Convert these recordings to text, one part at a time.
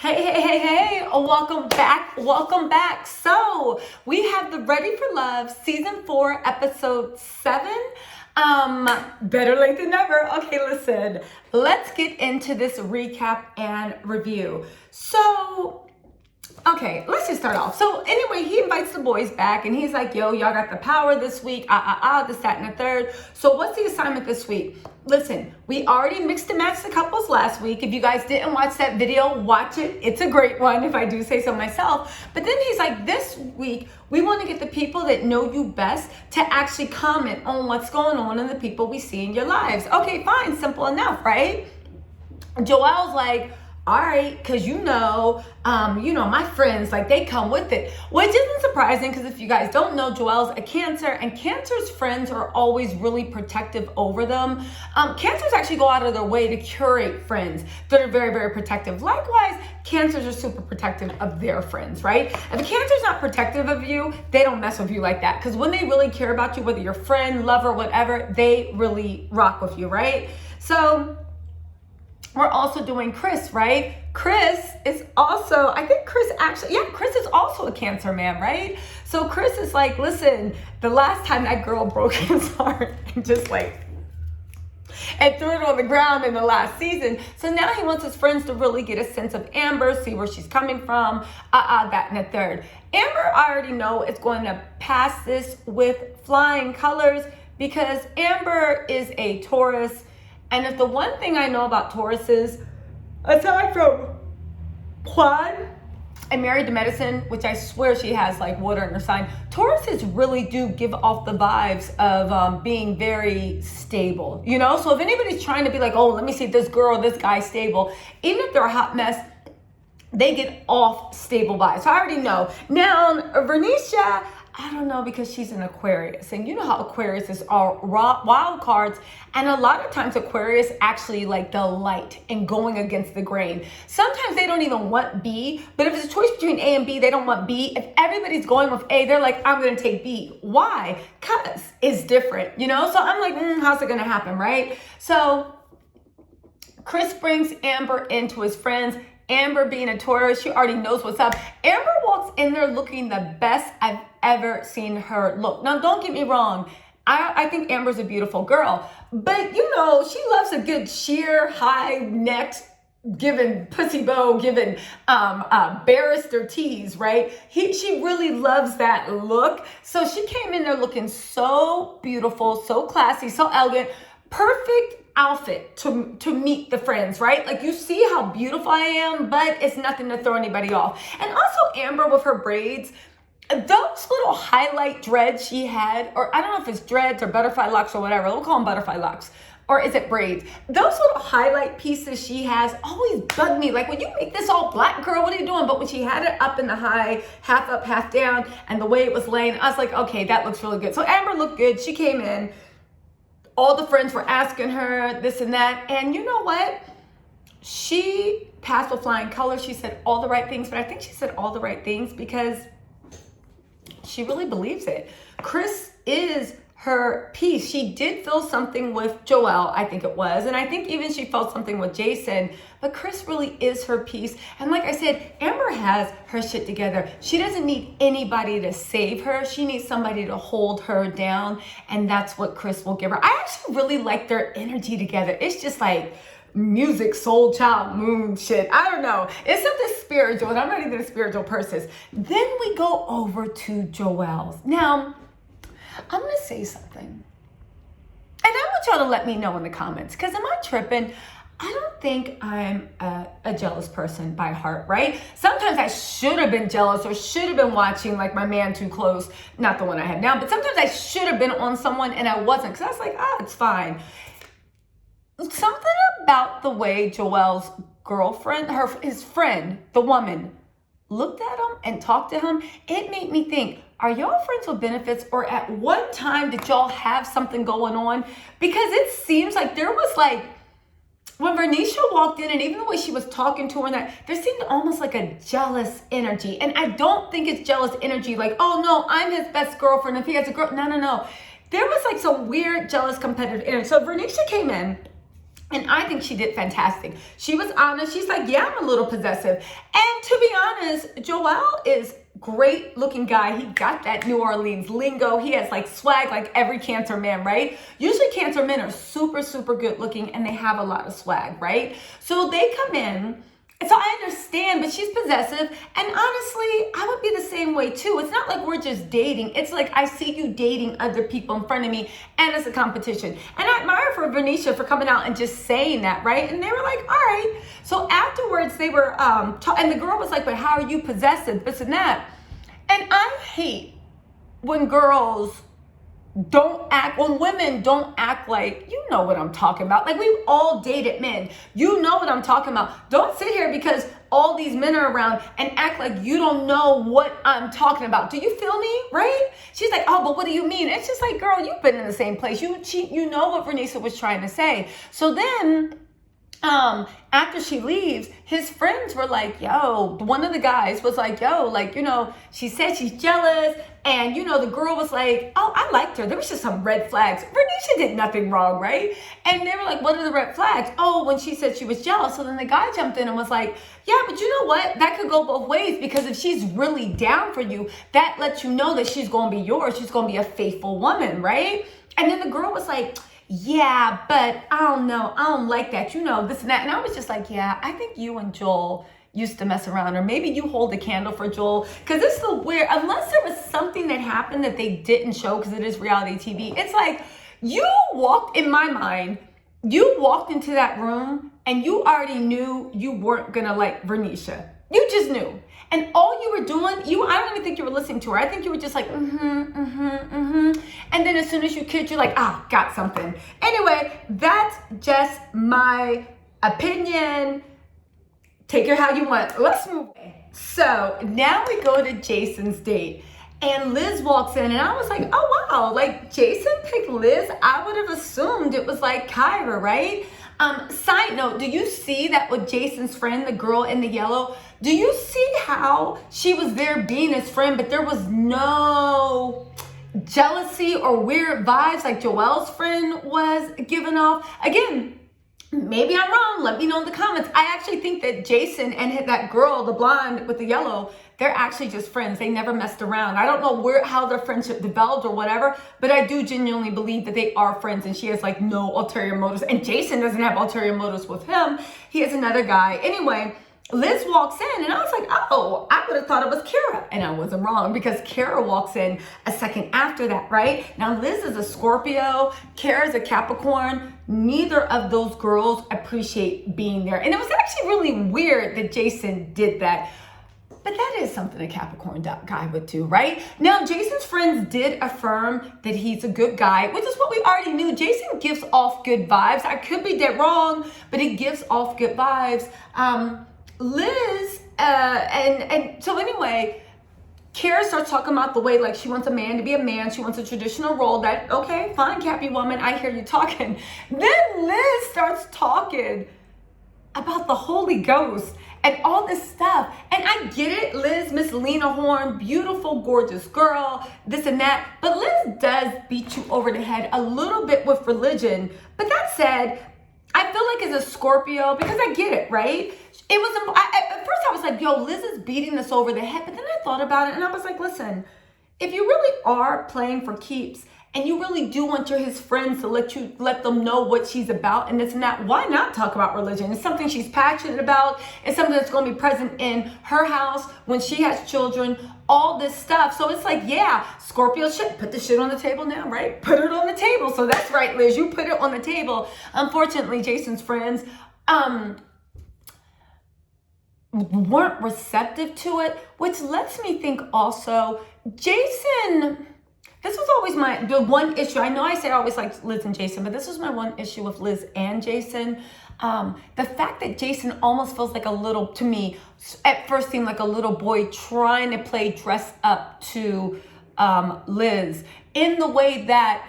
Hey, welcome back. So we have the Ready for Love season 4 episode 7. Better late than never. Okay, listen, let's get into this recap and review. So, okay, let's just start off. So anyway, he invites the boys back and he's like, yo, y'all got the power this week, this, that, and the third. So what's the assignment this week? Listen, we already mixed and matched the couples last week. If you guys didn't watch that video, watch it. It's a great one, if I do say so myself. But then he's like, this week, we want to get the people that know you best to actually comment on what's going on and the people we see in your lives. Okay, fine, simple enough, right? Joelle's like, all right, because my friends, like, they come with it, which isn't surprising because if you guys don't know, Joelle's a Cancer, and Cancer's friends are always really protective over them. Cancers actually go out of their way to curate friends that are very, very protective. Likewise, Cancers are super protective of their friends, right? If a Cancer's not protective of you, they don't mess with you like that, because when they really care about you, whether you're friend, lover, whatever, they really rock with you, right? So we're also doing Chris, right? Chris is also, Chris is also a Cancer man, right? So Chris is like, listen, the last time that girl broke his heart and just and threw it on the ground in the last season. So now he wants his friends to really get a sense of Amber, see where she's coming from, that, and the third. Amber, I already know, is going to pass this with flying colors because Amber is a Taurus. And if the one thing I know about Taurus is, aside from Juan and Married to Medicine, which I swear she has like water in her sign, Tauruses really do give off the vibes of being very stable, you know? So if anybody's trying to be like, oh, let me see if this girl, this guy's stable, even if they're a hot mess, they get off stable vibes. So I already know. Now, Vernisha, I don't know, because she's an Aquarius, and you know how Aquarius is all wild cards, and a lot of times Aquarius actually like the light and going against the grain. Sometimes they don't even want B, but if it's a choice between A and B, they don't want B. If everybody's going with A, they're like, I'm gonna take B. Why? Because it's different, you know? So I'm like, how's it gonna happen, right? So Chris brings Amber into his friends. Amber being a Taurus, she already knows what's up. Amber walks in there looking the best I've ever seen her look. Now, don't get me wrong. I think Amber's a beautiful girl, but she loves a good sheer, high neck, giving pussy bow, giving barrister tease, right? She really loves that look. So she came in there looking so beautiful, so classy, so elegant, perfect outfit to meet the friends, right? Like, you see how beautiful I am, but it's nothing to throw anybody off. And also Amber with her braids, those little highlight dreads she had, or I don't know if it's dreads or butterfly locks or whatever, we'll call them butterfly locks, or is it braids? Those little highlight pieces she has always bug me. Like, when you make this all black, girl, what are you doing? But when she had it up in the high, half up, half down, and the way it was laying, I was like, okay, that looks really good. So Amber looked good. She came in. All the friends were asking her this and that. And you know what? She passed with flying colors. She said all the right things, but I think she said all the right things because she really believes it. Chris is her piece. She did feel something with Joelle, I think it was. And I think even she felt something with Jason. But Chris really is her piece. And like I said, Amber has her shit together. She doesn't need anybody to save her. She needs somebody to hold her down. And that's what Chris will give her. I actually really like their energy together. It's just like music, soul child, moon shit. I don't know. It's something spiritual. And I'm not even a spiritual person. Then we go over to Joelle's. Now, I'm going to say something. And I want y'all to let me know in the comments. Because am I tripping? I don't think I'm a jealous person by heart, right? Sometimes I should have been jealous or should have been watching like my man too close. Not the one I have now. But sometimes I should have been on someone and I wasn't. Because I was like, it's fine. Something about the way Joelle's girlfriend, his friend, the woman, looked at him and talked to him, it made me think, are y'all friends with benefits, or at one time did y'all have something going on? Because it seems like there was like, when Vernisha walked in and even the way she was talking to her, and that there seemed almost like a jealous energy. And I don't think it's jealous energy like, oh no, I'm his best girlfriend if he has a girl. No. There was like some weird jealous competitive energy. So Vernisha came in And I think she did fantastic. She was honest. She's like, yeah, I'm a little possessive. And to be honest, Joel is great looking guy. He got that New Orleans lingo. He has like swag like every Cancer man, right? Usually Cancer men are super, super good looking and they have a lot of swag, right? So they come in. And so I understand, but she's possessive. And honestly, I would be the same way too. It's not like we're just dating. It's like I see you dating other people in front of me and it's a competition. And I admire for Venetia for coming out and just saying that, right? And they were like, all right. So afterwards they were, and the girl was like, but how are you possessive? This and that. And I hate when women don't act like, you know what I'm talking about. Like we've all dated men. You know what I'm talking about. Don't sit here because all these men are around and act like you don't know what I'm talking about. Do you feel me? Right? She's like, oh, but what do you mean? It's just like, girl, you've been in the same place. You know what Venetia was trying to say. So then, after she leaves, his friends were like, yo, one of the guys was like, yo, like, she said she's jealous. And, the girl was like, oh, I liked her. There was just some red flags. Venetia did nothing wrong, right? And they were like, what are the red flags? Oh, when she said she was jealous. So then the guy jumped in and was like, yeah, but you know what? That could go both ways because if she's really down for you, that lets you know that she's going to be yours. She's going to be a faithful woman, right? And then the girl was like, yeah, but I don't know. I don't like that. This and that. And I was just like, yeah, I think you and Joel used to mess around, or maybe you hold a candle for Joel, because this is the weird, unless there was something that happened that they didn't show because it is reality TV. It's like you walked into that room and you already knew you weren't gonna like Venetia. You just knew. And all you were doing, I don't even think you were listening to her. I think you were just like, And then as soon as you kid, you're like, got something. Anyway, that's just my opinion. Take it how you want. Let's move on. So now we go to Jason's date. And Liz walks in and I was like, oh wow, like Jason picked Liz. I would have assumed it was like Kyra, right? Side note, do you see that with Jason's friend, the girl in the yellow? Do you see how she was there being his friend, but there was no jealousy or weird vibes like Joel's friend was giving off? Again, maybe I'm wrong. Let me know in the comments. I actually think that Jason and that girl, the blonde with the yellow, they're actually just friends. They never messed around. I don't know how their friendship developed or whatever, but I do genuinely believe that they are friends and she has like no ulterior motives. And Jason doesn't have ulterior motives with him. He has another guy. Anyway, Liz walks in and I was like, oh, I would have thought it was Kyra. And I wasn't wrong because Kyra walks in a second after that, right? Now, Liz is a Scorpio. Kyra's a Capricorn. Neither of those girls appreciate being there. And it was actually really weird that Jason did that. But that is something a Capricorn guy would do, right? Now, Jason's friends did affirm that he's a good guy, which is what we already knew. Jason gives off good vibes. I could be dead wrong, but he gives off good vibes. Liz, and so anyway, Kyra starts talking about the way like she wants a man to be a man. She wants a traditional role. That, okay, fine, Cappy woman, I hear you talking. Then Liz starts talking about the Holy Ghost and all this stuff. And I get it, Liz, Miss Lena Horne, beautiful, gorgeous girl, this and that. But Liz does beat you over the head a little bit with religion. But that said, I feel like as a Scorpio, because I get it, right? It was, at first I was like, yo, Liz is beating this over the head. But then I thought about it and I was like, listen, if you really are playing for keeps and you really do want his friends to let them know what she's about and this and that, why not talk about religion? It's something she's passionate about. It's something that's going to be present in her house when she has children, all this stuff. So it's like, yeah, Scorpio shit, put the shit on the table now, right? Put it on the table. So that's right, Liz, you put it on the table. Unfortunately, Jason's friends weren't receptive to it, which lets me think also, Jason, this was always the one issue. I know I say I always like Liz and Jason, but this was my one issue with Liz and Jason. The fact that Jason almost feels like a little, to me, at first seemed like a little boy trying to play dress up to Liz in the way that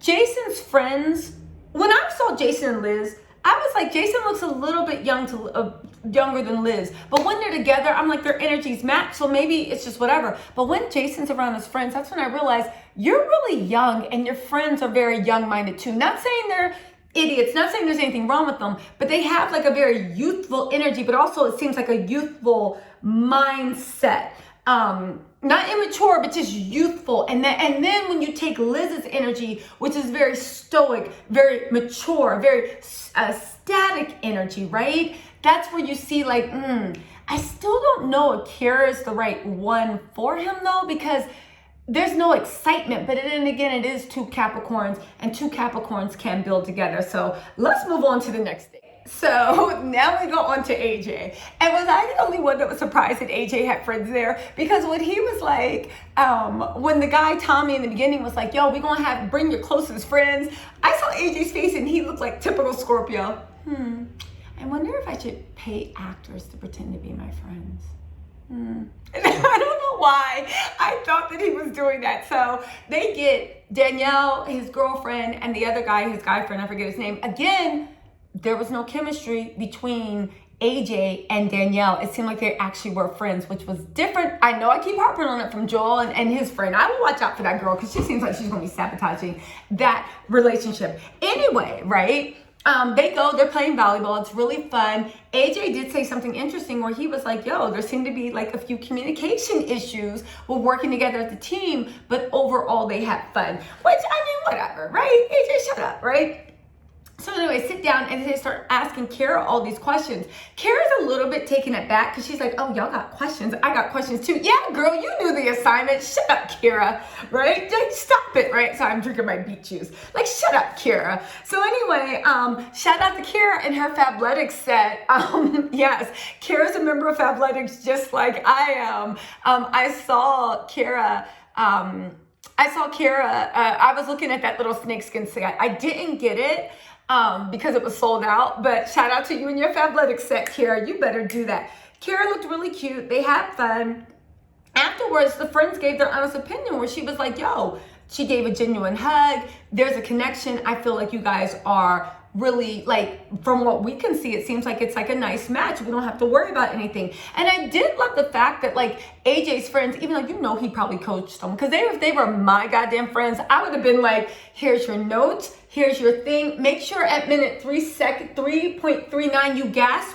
Jason's friends, when I saw Jason and Liz, I was like, Jason looks a little bit younger than Liz. But when they're together, I'm like, their energies match. So maybe it's just whatever. But when Jason's around his friends, that's when I realized you're really young and your friends are very young-minded too. Not saying they're idiots. Not saying there's anything wrong with them, but they have like a very youthful energy, but also it seems like a youthful mindset. Not immature, but just youthful. And then when you take Liz's energy, which is very stoic, very mature, very static energy, right? That's where you see like, I still don't know if Kyra is the right one for him though, because there's no excitement. But then again, it is 2 Capricorns, and 2 Capricorns can build together. So let's move on to the next thing. So now we go on to AJ. And was I the only one that was surprised that AJ had friends there? Because when he was like, when the guy Tommy in the beginning was like, yo, we're going to bring your closest friends. I saw AJ's face and he looked like typical Scorpio. I wonder if I should pay actors to pretend to be my friends. I don't know why I thought that he was doing that. So they get Danielle, his girlfriend, and the other guy, his guy friend, I forget his name. Again, there was no chemistry between AJ and Danielle. It seemed like they actually were friends, which was different. I know I keep harping on it from Joel and his friend. I will watch out for that girl because she seems like she's going to be sabotaging that relationship. Anyway, right? They're playing volleyball. It's really fun. AJ did say something interesting where he was like, yo, there seemed to be like a few communication issues with working together as a team, but overall they had fun. Which, I mean, whatever, right? AJ, shut up, right? So anyway, sit down and they start asking Kyra all these questions. Kyra's a little bit taken aback because she's like, oh, y'all got questions. I got questions too. Yeah, girl, you knew the assignment. Shut up, Kyra, right? Like, stop it, right? So I'm drinking my beet juice. Like, shut up, Kyra. So anyway, shout out to Kyra and her Fabletics set. Yes, Kyra's a member of Fabletics just like I am. I saw Kyra. I was looking at that little snakeskin set. I didn't get it because it was sold out, but shout out to you and your Fabletics set, Kyra. You better do that. Kyra looked really cute. They had fun. Afterwards, the friends gave their honest opinion where she was like, yo, she gave a genuine hug. There's a connection. I feel like you guys are really, like, from what we can see, it seems like it's like a nice match. We don't have to worry about anything. And I did love the fact that like AJ's friends, even though you know he probably coached them, because if they were my goddamn friends, I would have been like, here's your notes, here's your thing. Make sure at minute 3.39 you gasp.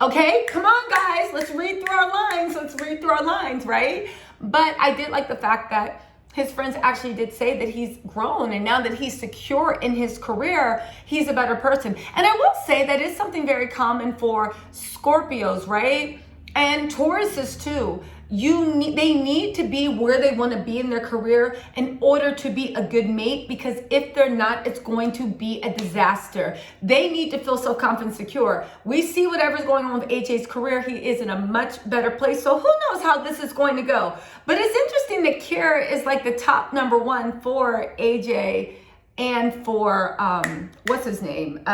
Okay, come on guys, let's read through our lines, right? But I did like the fact that his friends actually did say that he's grown, and now that he's secure in his career, he's a better person. And I will say that is something very common for Scorpios, right? And Tauruses too. They need to be where they want to be in their career in order to be a good mate, because if they're not, it's going to be a disaster. They need to feel self-confident, secure. We see whatever's going on with AJ's career. He is in a much better place. So who knows how this is going to go? But it's interesting that Kyra is like the top number one for AJ and for, what's his name?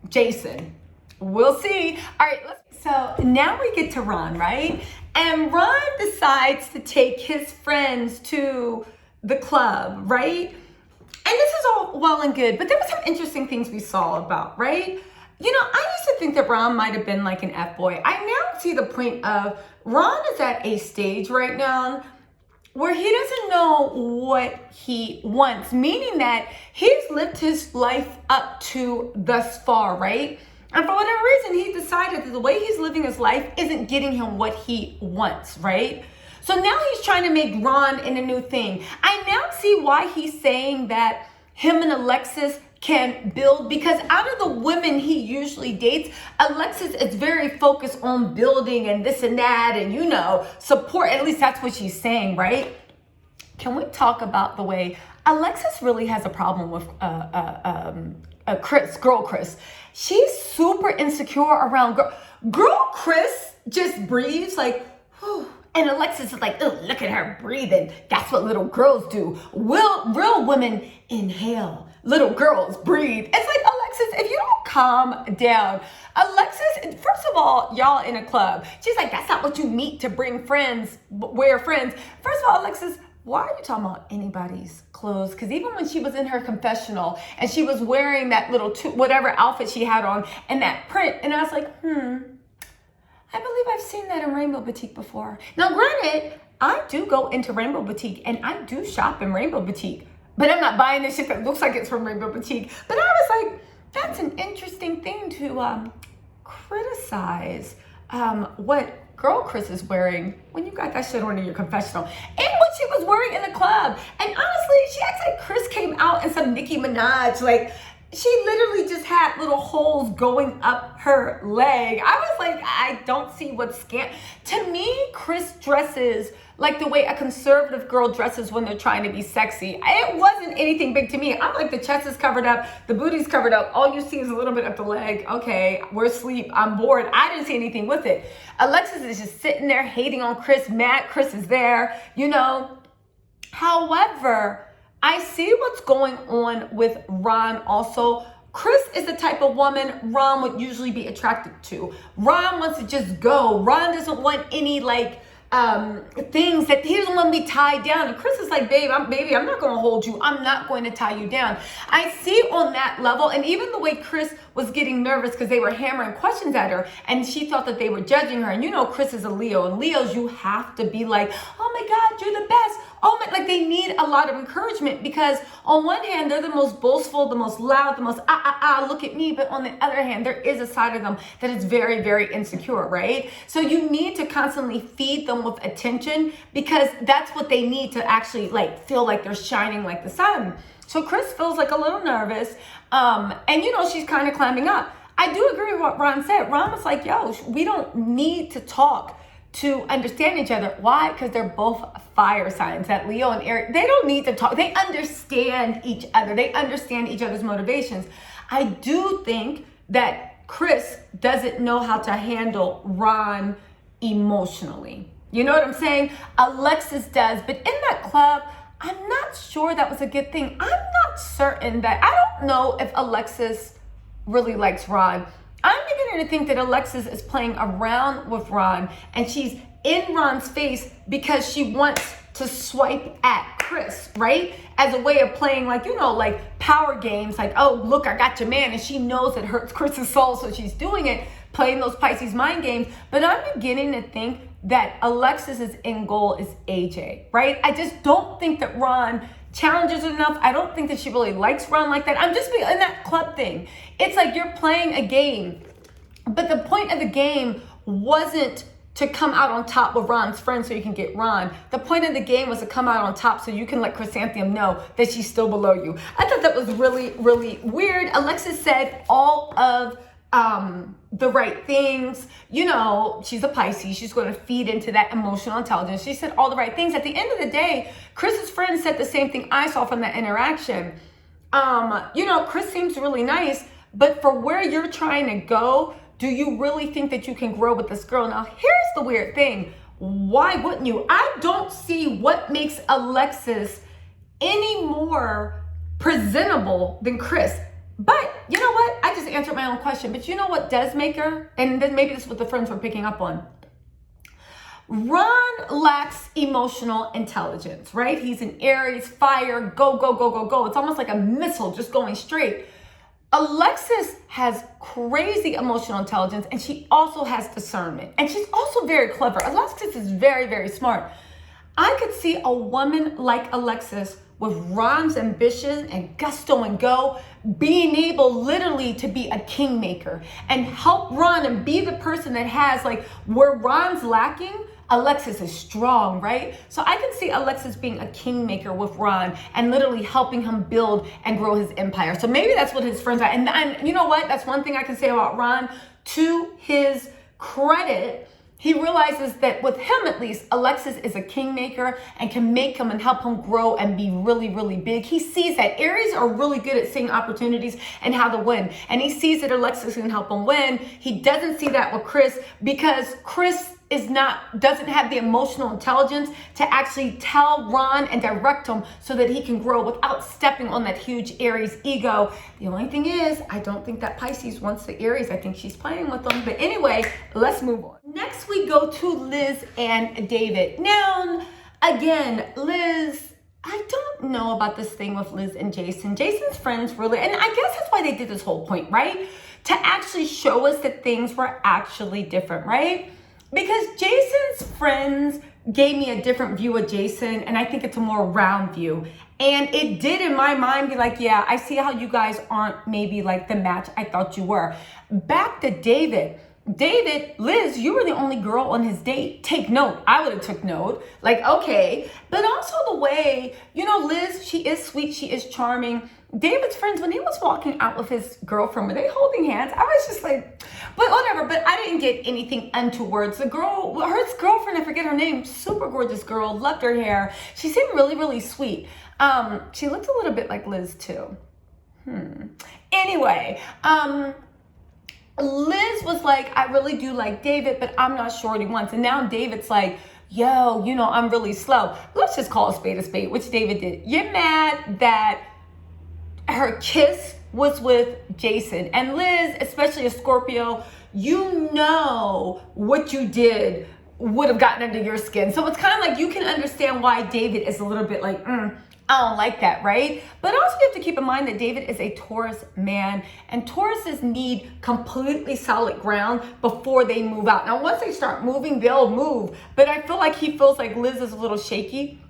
Jason. We'll see. All right, so now we get to Ron, right? And Ron decides to take his friends to the club, right? And this is all well and good, but there were some interesting things we saw about, right? You know, I used to think that Ron might have been like an F-boy. I now see the point of Ron is at a stage right now where he doesn't know what he wants, meaning that he's lived his life up to thus far, right? And for whatever reason, he decided that the way he's living his life isn't getting him what he wants, right? So now he's trying to make Ron in a new thing. I now see why he's saying that him and Alexis can build, because out of the women he usually dates, Alexis is very focused on building and this and that and, you know, support. At least that's what she's saying, right? Can we talk about the way Alexis really has a problem with girl Chris? She's super insecure around girl Chris just breathes like, whew. And Alexis is like, oh, look at her breathing. That's what little girls do. Real women inhale. Little girls breathe. It's like, Alexis, if you don't calm down. Alexis, first of all, y'all in a club. She's like, that's not what you meet to bring friends, wear friends. First of all, Alexis, why are you talking about anybody's clothes? Because even when she was in her confessional and she was wearing that little whatever outfit she had on and that print, and I was like, I believe I've seen that in Rainbow Boutique before. Now, granted, I do go into Rainbow Boutique and I do shop in Rainbow Boutique, but I'm not buying this shit that looks like it's from Rainbow Boutique. But I was like, that's an interesting thing to criticize what girl Chris is wearing when you got that shit on in your confessional, and what she was wearing in the club. And honestly, she acts like Chris came out in some Nicki Minaj, like she literally just had little holes going up her leg. I was like, I don't see what's scant. To me, Chris dresses like the way a conservative girl dresses when they're trying to be sexy. It wasn't anything big to me. I'm like, the chest is covered up, the booty's covered up, all you see is a little bit of the leg. Okay, we're asleep, I'm bored. I didn't see anything with it. Alexis is just sitting there hating on Chris, mad Chris is there, you know. However, I see what's going on with Ron also. Chris is the type of woman Ron would usually be attracted to. Ron wants to just go. Ron doesn't want any things that he doesn't want to be tied down. And Chris is like, baby, I'm not going to hold you. I'm not going to tie you down. I see on that level, and even the way Chris was getting nervous because they were hammering questions at her and she thought that they were judging her. And you know, Chris is a Leo, and Leos, you have to be like, oh my God, you're the best. Oh my, like they need a lot of encouragement, because on one hand, they're the most boastful, the most loud, the most look at me. But on the other hand, there is a side of them that is very, very insecure, right? So you need to constantly feed them with attention, because that's what they need to actually like feel like they're shining like the sun. So Chris feels like a little nervous. And you know, she's kind of climbing up. I do agree with what Ron said. Ron was like, yo, we don't need to talk to understand each other. Why? Because they're both fire signs. That Leo and Aries, they don't need to talk. They understand each other. They understand each other's motivations. I do think that Chris doesn't know how to handle Ron emotionally. You know what I'm saying? Alexis does. But in that club, I'm not sure that was a good thing. I'm not certain that, I don't know if Alexis really likes Ron. I'm beginning to think that Alexis is playing around with Ron, and she's in Ron's face because she wants to swipe at Chris, right? As a way of playing, like, you know, like power games, like, oh, look, I got your man. And she knows it hurts Chris's soul, so she's doing it, playing those Pisces mind games. But I'm beginning to think that Alexis's end goal is AJ, right? I just don't think that Ron challenges enough. I don't think that she really likes Ron like that. I'm just in that club thing. It's like you're playing a game, but the point of the game wasn't to come out on top with Ron's friend so you can get Ron. The point of the game was to come out on top so you can let Chrysanthemum know that she's still below you. I thought that was really, really weird. Alexis said all of the right things. You know, she's a Pisces. She's going to feed into that emotional intelligence. She said all the right things. At the end of the day, Chris's friend said the same thing I saw from that interaction. You know, Chris seems really nice, but for where you're trying to go, do you really think that you can grow with this girl? Now, here's the weird thing. Why wouldn't you? I don't see what makes Alexis any more presentable than Chris. But you know what? I just answered my own question. But you know what does make her? And then maybe this is what the friends were picking up on. Ron lacks emotional intelligence, right? He's an Aries, fire, go, go, go, go, go. It's almost like a missile just going straight. Alexis has crazy emotional intelligence, and she also has discernment. And she's also very clever. Alexis is very, very smart. I could see a woman like Alexis with Ron's ambition and gusto and go, being able literally to be a kingmaker and help Ron and be the person that has, like, where Ron's lacking, Alexis is strong, right? So I can see Alexis being a kingmaker with Ron and literally helping him build and grow his empire. So maybe that's what his friends are. And you know what? That's one thing I can say about Ron. To his credit, he realizes that with him, at least, Alexis is a kingmaker and can make him and help him grow and be really, really big. He sees that Aries are really good at seeing opportunities and how to win. And he sees that Alexis can help him win. He doesn't see that with Chris, because Chris doesn't have the emotional intelligence to actually tell Ron and direct him so that he can grow without stepping on that huge Aries ego. The only thing is, I don't think that Pisces wants the Aries. I think she's playing with them. But anyway, let's move on. Next, we go to Liz and David. Now, again, Liz, I don't know about this thing with Liz and Jason. Jason's friends really, and I guess that's why they did this whole point, right? To actually show us that things were actually different, right? Because Jason's friends gave me a different view of Jason, and I think it's a more round view. And it did in my mind be like, yeah, I see how you guys aren't maybe like the match I thought you were. Back to David. Liz, you were the only girl on his date. Take note. I would have took note. Like, okay. But also the way, Liz, she is sweet. She is charming. David's friends, when he was walking out with his girlfriend, were they holding hands? I was just like, but whatever. But I didn't get anything untowards. The girl, her girlfriend, I forget her name, super gorgeous girl, loved her hair. She seemed really, really sweet. She looked a little bit like Liz too. Anyway, Liz was like, I really do like David, but I'm not sure what he wants. And now David's like, yo, I'm really slow. Let's just call a spade, which David did. You're mad that her kiss was with Jason. And Liz, especially a Scorpio, what you did would have gotten under your skin. So it's kind of like you can understand why David is a little bit like, I don't like that, right? But also you have to keep in mind that David is a Taurus man, and Tauruses need completely solid ground before they move out. Now, once they start moving, they'll move. But I feel like he feels like Liz is a little shaky,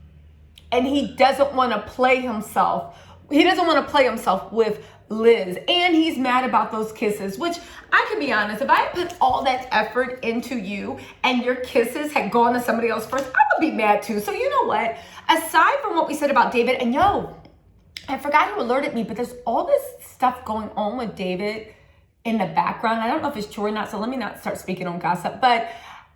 and he doesn't want to play himself. He doesn't want to play himself with Liz, and he's mad about those kisses, which I can be honest, if I put all that effort into you and your kisses had gone to somebody else first, I would be mad too. So you know what? Aside from what we said about David, and I forgot who alerted me, but there's all this stuff going on with David in the background. I don't know if it's true or not, so let me not start speaking on gossip, but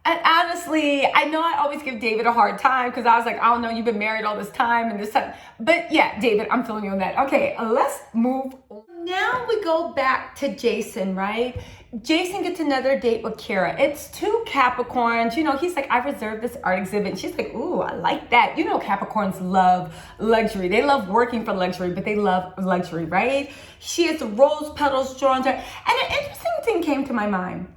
honestly, I know I always give David a hard time because I was like, I don't know, you've been married all this time and this time. But yeah, David, I'm feeling you on that. Okay, let's move on. Now we go back to Jason, right? Jason gets another date with Kyra. It's two Capricorns. He's like, I reserved this art exhibit. And she's like, ooh, I like that. Capricorns love luxury. They love working for luxury, but they love luxury, right? She has the rose petals drawn to her. And an interesting thing came to my mind.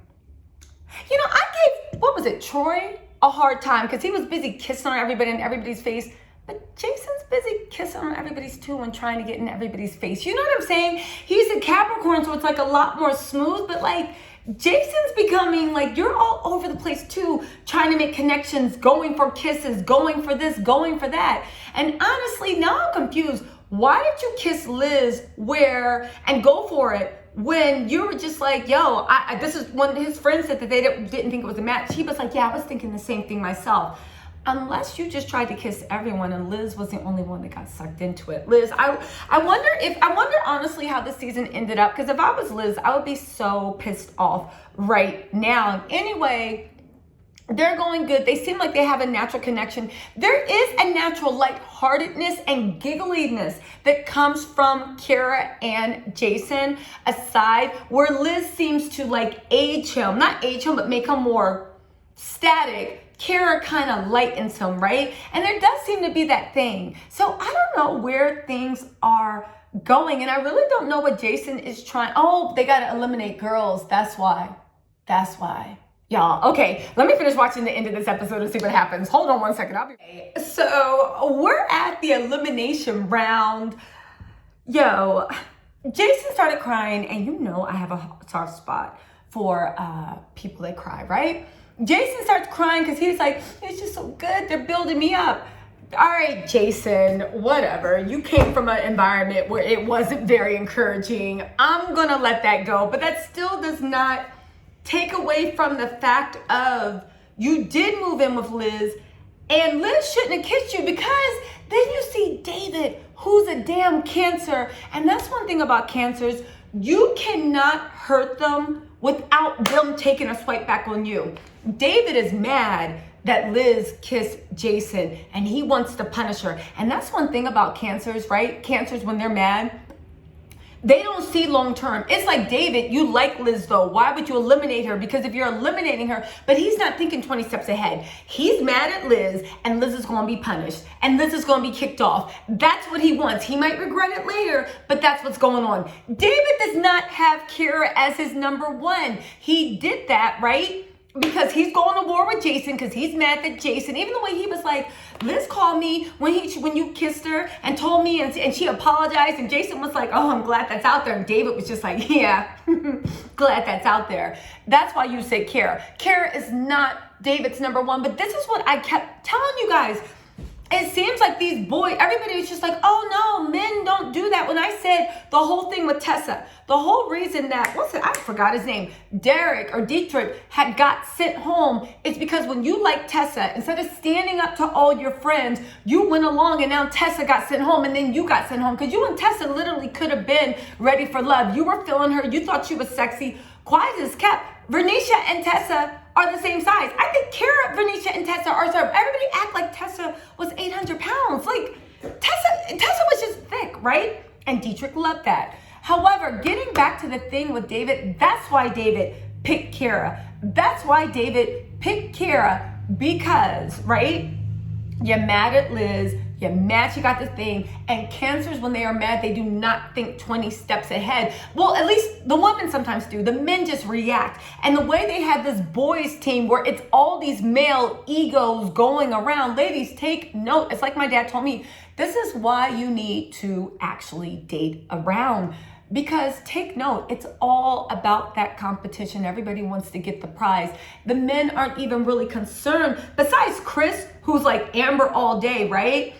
I gave, Troy a hard time because he was busy kissing on everybody in everybody's face. But Jason's busy kissing on everybody's too and trying to get in everybody's face. You know what I'm saying? He's a Capricorn, so it's like a lot more smooth. But like Jason's becoming like, you're all over the place too, trying to make connections, going for kisses, going for this, going for that. And honestly, now I'm confused. Why did you kiss Liz and go for it when you were just like, yo, this is when his friends said that they didn't think it was a match. He was like, yeah, I was thinking the same thing myself. Unless you just tried to kiss everyone and Liz was the only one that got sucked into it. Liz, I wonder honestly how this season ended up, because if I was Liz, I would be so pissed off right now. Anyway, they're going good. They seem like they have a natural connection. There is a natural lightheartedness and giggliness that comes from Kyra and Jason, aside where Liz seems to not age him, but make him more static. Kyra kind of lightens him, right? And there does seem to be that thing. So I don't know where things are going. And I really don't know what Jason is trying. Oh, they got to eliminate girls. That's why. Y'all, okay, let me finish watching the end of this episode and see what happens. Hold on one second. So we're at the elimination round. Yo, Jason started crying, and I have a soft spot for people that cry, right? Jason starts crying because he's like, it's just so good. They're building me up. All right, Jason, whatever. You came from an environment where it wasn't very encouraging. I'm going to let that go. But that still does not take away from the fact of you did move in with Liz, and Liz shouldn't have kissed you, because then you see David, who's a damn Cancer. And that's one thing about Cancers. You cannot hurt them without them taking a swipe back on you. David is mad that Liz kissed Jason and he wants to punish her. And that's one thing about Cancers, right? Cancers, when they're mad, they don't see long term. It's like, David, you like Liz though. Why would you eliminate her? Because if you're eliminating her, but he's not thinking 20 steps ahead. He's mad at Liz, and Liz is going to be punished, and Liz is going to be kicked off. That's what he wants. He might regret it later, but that's what's going on. David does not have Kyra as his number one. He did that, right? Because he's going to war with Jason, because he's mad that Jason, even the way he was like, Liz called me when you kissed her and told me, and she apologized, and Jason was like, oh, I'm glad that's out there. And David was just like, yeah, glad that's out there. That's why you said Kyra. Kyra is not David's number one, but this is what I kept telling you guys. It seems like these boys, everybody was just like, oh no, men don't do that. When I said the whole thing with Tessa, the whole reason that, I forgot his name, Derek or Dietrich had got sent home, it's because when you like Tessa, instead of standing up to all your friends, you went along and now Tessa got sent home and then you got sent home. Because you and Tessa literally could have been ready for love. You were feeling her. You thought she was sexy. Quiet as kept. Vernisha and Tessa are the same size. I think Kyra, Vernisha, and Tessa are so. Everybody act like Tessa was 800 pounds. Like, Tessa was just thick, right? And Dietrich loved that. However, getting back to the thing with David, that's why David picked Kyra. That's why David picked Kyra because, right? You're mad at Liz. You're mad she got the thing. And Cancers, when they are mad, they do not think 20 steps ahead. Well, at least the women sometimes do. The men just react. And the way they had this boys team where it's all these male egos going around. Ladies, take note. It's like my dad told me, this is why you need to actually date around. Because take note, it's all about that competition. Everybody wants to get the prize. The men aren't even really concerned. Besides Chris, who's like Amber all day, right?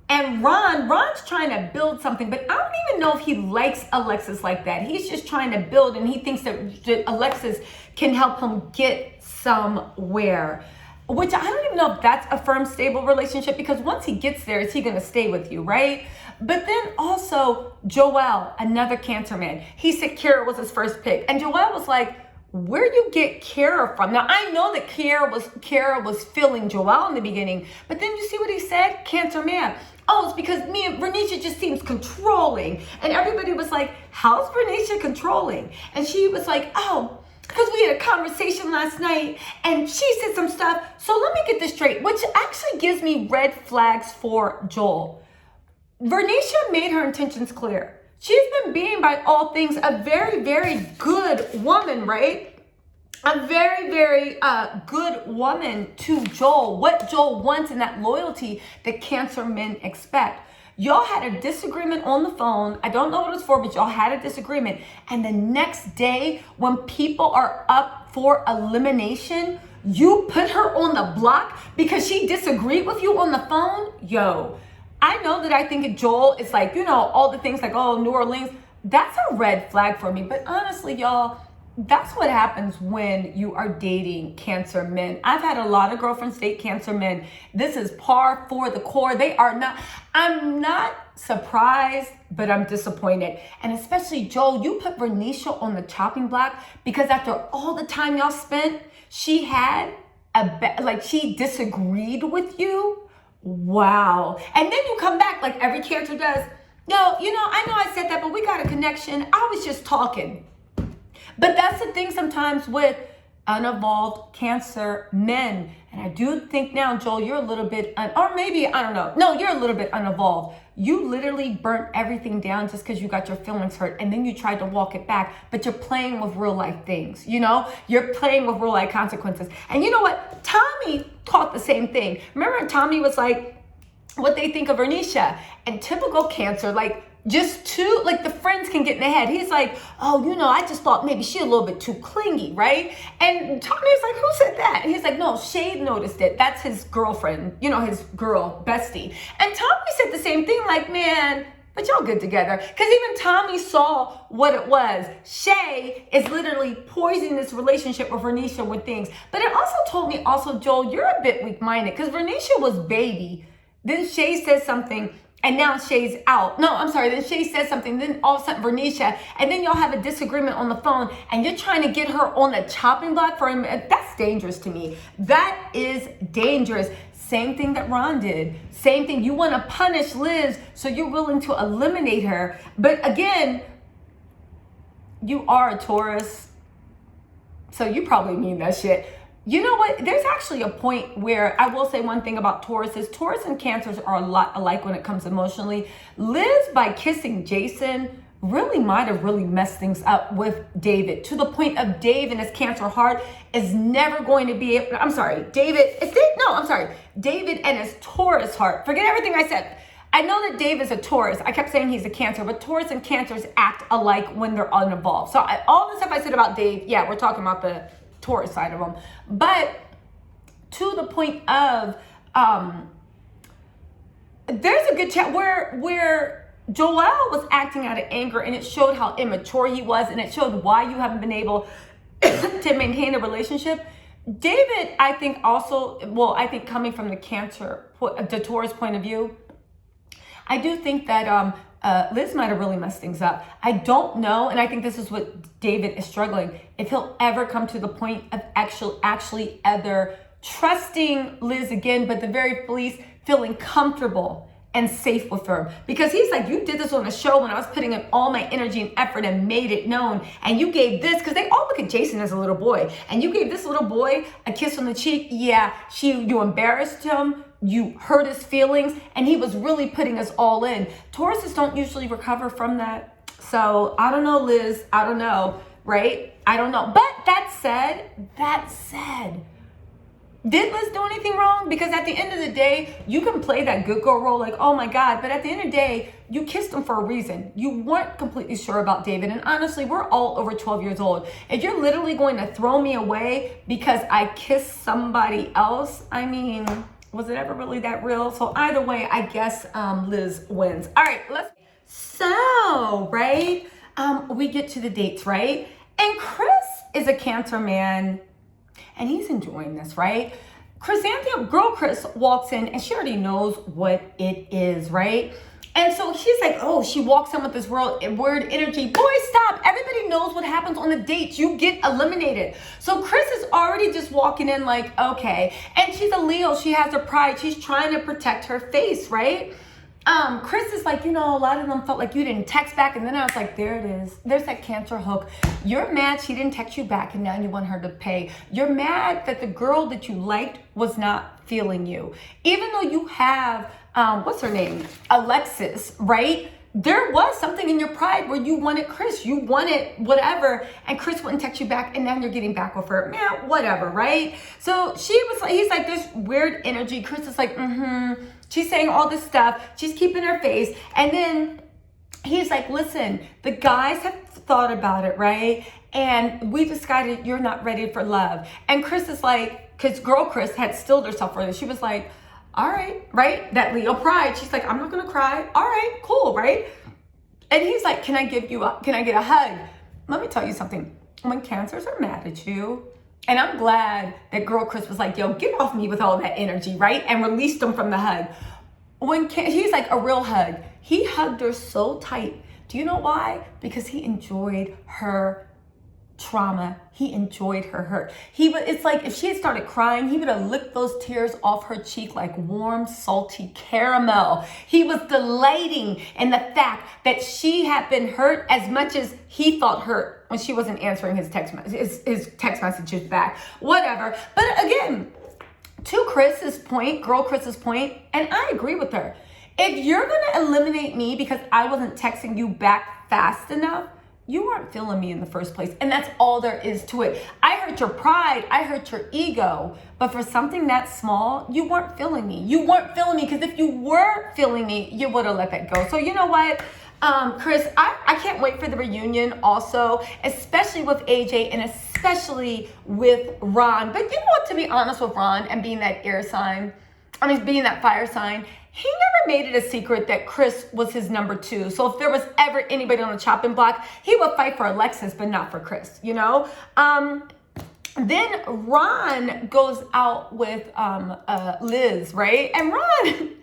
And Ron's trying to build something, but I don't even know if he likes Alexis like that. He's just trying to build, and he thinks that Alexis can help him get somewhere. Which I don't even know if that's a firm, stable relationship, because once he gets there, is he going to stay with you, right? But then also Joel, another Cancer man. He said Kyra was his first pick. And Joel was like, where you get Kyra from? Now, I know that Kyra was feeling Joel in the beginning, but then you see what he said? Cancer man. Oh, it's because me and Vernisha just seems controlling. And everybody was like, how's Vernisha controlling? And she was like, oh, because we had a conversation last night and she said some stuff. So let me get this straight, which actually gives me red flags for Joel. Vernisha made her intentions clear. She's been being, by all things, a very, very good woman, right? A very, very good woman to Joel. What Joel wants and that loyalty that Cancer men expect. Y'all had a disagreement on the phone. I don't know what it was for, but y'all had a disagreement. And the next day, when people are up for elimination, you put her on the block because she disagreed with you on the phone? Yo, I know that I think Joel is like, all the things like, oh, New Orleans. That's a red flag for me. But honestly, y'all, that's what happens when you are dating Cancer men. I've had a lot of girlfriends date Cancer men. This is par for the core. They are not, I'm not surprised, but I'm disappointed. And especially Joel, you put Vernisha on the chopping block because after all the time y'all spent, she had she disagreed with you. Wow. And then you come back like every Cancer does. No, I know I said that, but we got a connection. I was just talking. But that's the thing sometimes with unevolved Cancer men. And I do think now, Joel, you're a little bit, or maybe, I don't know. No, you're a little bit unevolved. You literally burnt everything down just because you got your feelings hurt. And then you tried to walk it back. But you're playing with real life things, You're playing with real life consequences. And you know what? Tommy taught the same thing. Remember Tommy was like, what they think of Vernisha. And typical Cancer, just too, the friends can get in the head. He's like, oh, I just thought maybe she a little bit too clingy, right? And Tommy's like, who said that? And he's like, no, Shade noticed it. That's his girlfriend, his girl bestie. And Tommy said the same thing, like, man, but y'all good together. Because even Tommy saw what it was. Shay is literally poisoning this relationship with Vernisha with things. But it also told me, Joel, you're a bit weak-minded. Because Vernisha was baby. Then Shay says something. And now Shay's out. No, I'm sorry. Then Shay says something. Then all of a sudden Vernisha. And then y'all have a disagreement on the phone. And you're trying to get her on the chopping block for him. That's dangerous to me. That is dangerous. Same thing that Ron did. Same thing. You want to punish Liz. So you're willing to eliminate her. But again, you are a Taurus. So you probably mean that shit. You know what? There's actually a point where I will say one thing about Taurus is Taurus and Cancers are a lot alike when it comes emotionally. Liz, by kissing Jason, really might have really messed things up with David to the point of Dave and his Cancer heart is never going to be able, David and his Taurus heart. Forget everything I said. I know that Dave is a Taurus. I kept saying he's a Cancer, but Taurus and Cancers act alike when they're uninvolved. So all the stuff I said about Dave, yeah, we're talking about the Taurus side of him. But to the point of, there's a good chat where Joel was acting out of anger, and it showed how immature he was, and it showed why you haven't been able to maintain a relationship. David, I think also, well, I think coming from the Taurus point of view, I do think that Liz might have really messed things up. I don't know, and I think this is what David is struggling, if he'll ever come to the point of actually either trusting Liz again, but the very least feeling comfortable and safe with her. Because he's like, you did this on a show when I was putting in all my energy and effort and made it known, and you gave this, because they all look at Jason as a little boy, and you gave this little boy a kiss on the cheek. Yeah, you embarrassed him, you hurt his feelings, and he was really putting us all in. Tauruses don't usually recover from that. So I don't know, Liz, I don't know, right? I don't know. But that said, did Liz do anything wrong? Because at the end of the day, you can play that good girl role like, oh my God, but at the end of the day, you kissed him for a reason. You weren't completely sure about David. And honestly, we're all over 12 years old. If you're literally going to throw me away because I kissed somebody else, I mean, was it ever really that real? So either way, I guess Liz wins. All right, right? We get to the dates, right? And Chris is a Cancer man, and he's enjoying this, right? Girl Chris walks in, and she already knows what it is, right? And so she's like, oh, she walks in with this word energy. Boy, stop. Everybody knows what happens on the dates. You get eliminated. So Chris is already just walking in like, okay. And she's a Leo. She has her pride. She's trying to protect her face, right? Chris is like, a lot of them felt like you didn't text back. And then I was like, there it is. There's that Cancer hook. You're mad she didn't text you back, and now you want her to pay. You're mad that the girl that you liked was not feeling you. Even though you have, what's her name? Alexis, right? There was something in your pride where you wanted Chris. You wanted whatever, and Chris wouldn't text you back, and now you're getting back with her. Man, whatever, right? So he's like, this weird energy. Chris is like, She's saying all this stuff. She's keeping her face. And then he's like, listen, the guys have thought about it, right? And we decided you're not ready for love. And Chris is like, because girl Chris had stilled herself for this. She was like, all right? That Leo pride. She's like, I'm not going to cry. All right, cool, right? And he's like, can I get a hug? Let me tell you something. When Cancers are mad at you, and I'm glad that girl Chris was like, yo, get off me with all that energy, right? And released him from the hug. He's like, a real hug. He hugged her so tight. Do you know why? Because he enjoyed her trauma. He enjoyed her hurt. It's like if she had started crying, he would have licked those tears off her cheek like warm, salty caramel. He was delighting in the fact that she had been hurt as much as he felt hurt when she wasn't answering his text messages back. Whatever. But again, to girl Chris's point, and I agree with her. If you're going to eliminate me because I wasn't texting you back fast enough, you weren't feeling me in the first place. And that's all there is to it. I hurt your pride. I hurt your ego. But for something that small, you weren't feeling me. You weren't feeling me, because if you were feeling me, you would have let that go. So you know what? Chris, I can't wait for the reunion also, especially with AJ and especially with Ron. But you know what, to be honest with Ron and being that being that fire sign, he never made it a secret that Chris was his number 2. So if there was ever anybody on the chopping block, he would fight for Alexis, but not for Chris, Then Ron goes out with Liz, right? And Ron,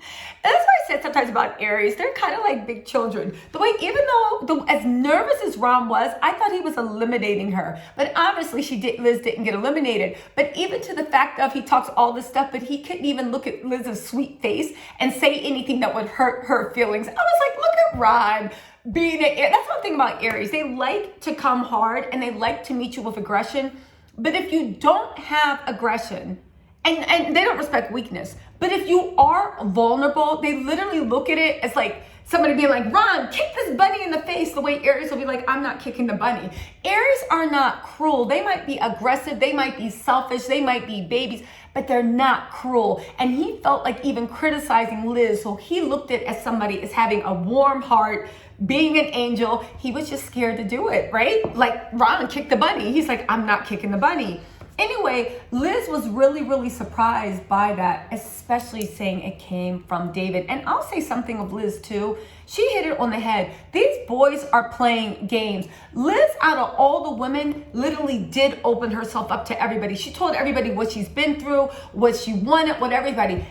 that's what I said sometimes about Aries. They're kind of like big children. The way, even though as nervous as Ron was, I thought he was eliminating her. But obviously Liz didn't get eliminated. But even to the fact of he talks all this stuff, but he couldn't even look at Liz's sweet face and say anything that would hurt her feelings. I was like, look at Ron. That's one thing about Aries. They like to come hard and they like to meet you with aggression. But if you don't have aggression, and they don't respect weakness, but if you are vulnerable, they literally look at it as like somebody being like, Ron, kick this bunny in the face, the way Aries will be like, I'm not kicking the bunny. Aries are not cruel. They might be aggressive. They might be selfish. They might be babies, but they're not cruel. And he felt like even criticizing Liz, so he looked at it as somebody as having a warm heart, being an angel. He was just scared to do it, right? Like Ron kicked the bunny. He's like, I'm not kicking the bunny. Anyway, Liz was really surprised by that, especially saying it came from David. And I'll say something of Liz too. She hit it on the head. These boys are playing games. Liz, out of all the women, literally did open herself up to everybody. She told everybody what she's been through, what she wanted, what everybody.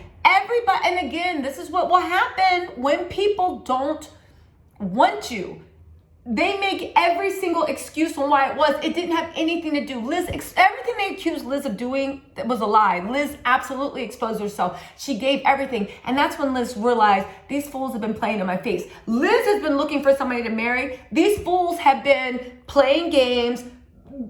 And again, this is what will happen when people don't want you. They make every single excuse on why it was. It didn't have anything to do. Everything they accused Liz of doing was a lie. Liz absolutely exposed herself. She gave everything. And that's when Liz realized, these fools have been playing in my face. Liz has been looking for somebody to marry. These fools have been playing games,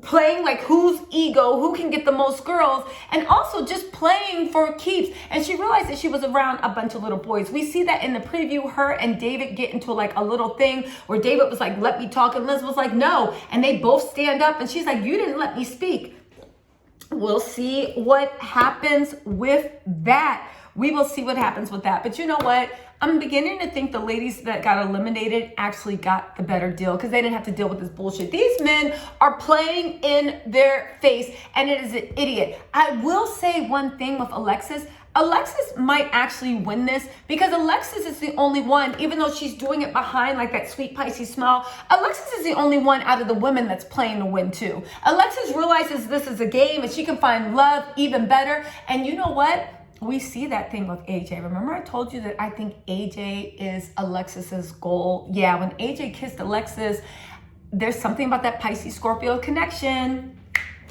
playing like whose ego, who can get the most girls, and also just playing for keeps. And she realized that she was around a bunch of little boys. We see that in the preview, her and David get into like a little thing where David was like, let me talk, and Liz was like, no. And they both stand up and she's like, you didn't let me speak. We'll see what happens with that. We will see what happens with that. But you know what? I'm beginning to think the ladies that got eliminated actually got the better deal because they didn't have to deal with this bullshit. These men are playing in their face, and it is an idiot. I will say one thing with Alexis. Alexis might actually win this because Alexis is the only one, even though she's doing it behind like that sweet Pisces smile, Alexis is the only one out of the women that's playing to win too. Alexis realizes this is a game and she can find love even better. And you know what? We see that thing with AJ. Remember I told you that I think AJ is Alexis's goal? Yeah, when AJ kissed Alexis, there's something about that Pisces Scorpio connection.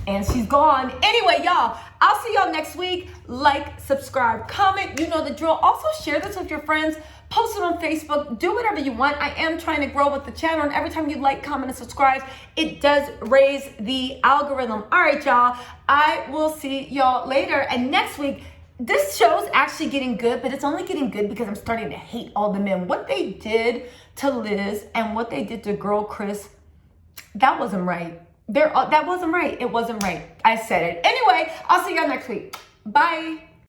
And she's gone. Anyway, y'all, I'll see y'all next week. Like, subscribe, comment. You know the drill. Also, share this with your friends. Post it on Facebook. Do whatever you want. I am trying to grow with the channel. And every time you like, comment, and subscribe, it does raise the algorithm. All right, y'all. I will see y'all later. And next week, this show's actually getting good, but it's only getting good because I'm starting to hate all the men. What they did to Liz and what they did to girl Chris, that wasn't right. That wasn't right. It wasn't right. I said it. Anyway, I'll see y'all next week. Bye.